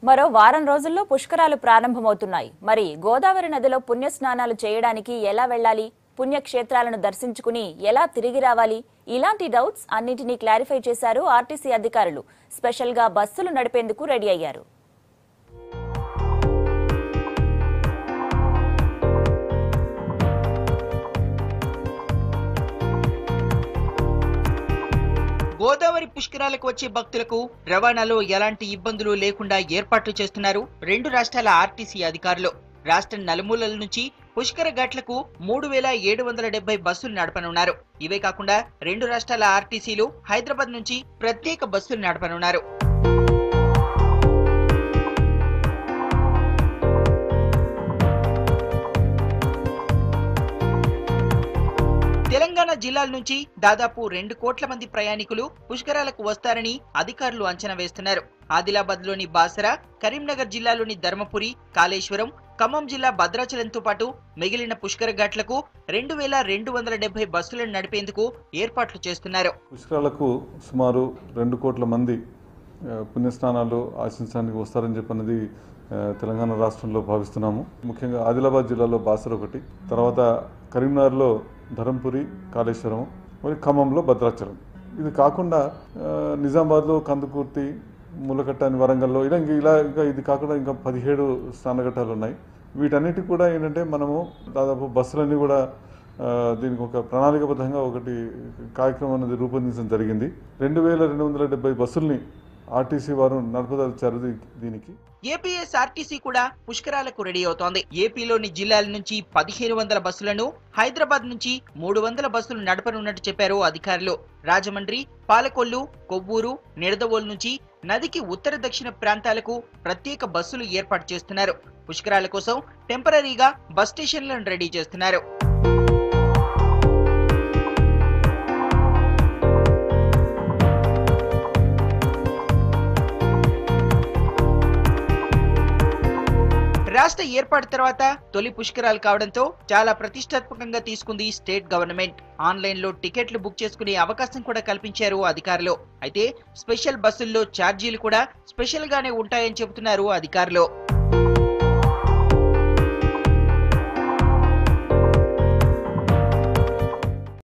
మరో వారం రోజుల్లో పుష్కరాలు ప్రారంభమవుతున్నాయి. మరి గోదావరి నదిలో పుణ్యస్నానాలు చేయడానికి ఎలా వెళ్ళాలి, పుణ్యక్షేత్రాలను దర్శించుకుని ఎలా తిరిగి రావాలి, ఇలాంటి డౌట్స్ అన్నింటినీ క్లారిఫై చేశారు ఆర్టీసీ అధికారులు. స్పెషల్ గా బస్సులు నడిపేందుకు రెడీ అయ్యారు. గోదావరి పుష్కరాలకు వచ్చే భక్తులకు రవాణాలో ఎలాంటి ఇబ్బందులు లేకుండా ఏర్పాట్లు చేస్తున్నారు రెండు రాష్ట్రాల ఆర్టీసీ అధికారులు. రాష్ట్రం నలుమూలల నుంచి పుష్కర ఘాట్లకు 3770 బస్సులు నడపనున్నారు. ఇవే కాకుండా రెండు రాష్ట్రాల ఆర్టీసీలు హైదరాబాద్ నుంచి ప్రత్యేక బస్సులు నడపనున్నారు. తెలంగాణ జిల్లాల నుంచి దాదాపు 2 కోట్ల మంది ప్రయాణికులు పుష్కరాలకు వస్తారని అధికారులు అంచనా వేస్తున్నారు. ఆదిలాబాద్ లోని బాసర, కరీంనగర్ జిల్లాలోని ధర్మపురి, కాళేశ్వరం, ఖమ్మం జిల్లా భద్రాచలంతో పాటు మిగిలిన పుష్కర ఘాట్లకు 2270 బస్సులను నడిపేందుకు ఏర్పాట్లు చేస్తున్నారు. పుష్కరాలకు సుమారు 2 కోట్ల మంది పుణ్యస్నానాలు ఆశించడానికి వస్తారని చెప్పన్నది తెలంగాణ రాష్ట్రంలో భావిస్తున్నాము. ముఖ్యంగా ఆదిలాబాద్ జిల్లాలో బాసర ఒకటి, తర్వాత కరీంనగర్లో ధర్మపురి, కాళేశ్వరం, మరి ఖమ్మంలో భద్రాచలం. ఇది కాకుండా నిజామాబాద్లో కందుకూర్తి, ములకట్ట అని వరంగల్లో ఇంకా ఇది కాకుండా ఇంకా 17 స్నానఘట్టాలు ఉన్నాయి. వీటన్నిటికి కూడా ఏంటంటే మనము దాదాపు బస్సులన్నీ కూడా దీనికి ఒక ప్రణాళికబద్ధంగా ఒకటి కార్యక్రమం అనేది రూపొందించడం జరిగింది. 2270 బస్సుల్ని ఆర్టీసీ వారు నడపదలిచారు. దీనికి ఏపీఎస్ఆర్టీసీ కూడా పుష్కరాలకు రెడీ అవుతోంది. ఏపీలోని జిల్లాల నుంచి 1500 బస్సులను, హైదరాబాద్ నుంచి 300 బస్సులు నడపనున్నట్టు చెప్పారు అధికారులు. రాజమండ్రి, పాలకొల్లు, కొవ్వూరు, నిడదవోలు నుంచి నదికి ఉత్తర దక్షిణ ప్రాంతాలకు ప్రత్యేక బస్సులు ఏర్పాటు చేస్తున్నారు. పుష్కరాల కోసం టెంపరరీగా బస్ స్టేషన్లను రెడీ చేస్తున్నారు. రాష్ట్ర ఏర్పాటు తర్వాత తొలి పుష్కరాలు కావడంతో చాలా ప్రతిష్టాత్మకంగా తీసుకుంది స్టేట్ గవర్నమెంట్. ఆన్లైన్ లో టికెట్లు బుక్ చేసుకునే అవకాశం కూడా కల్పించారు అధికారులు. అయితే స్పెషల్ బస్సుల్లో ఛార్జీలు కూడా స్పెషల్ గానే ఉంటాయని చెబుతున్నారు అధికారులు.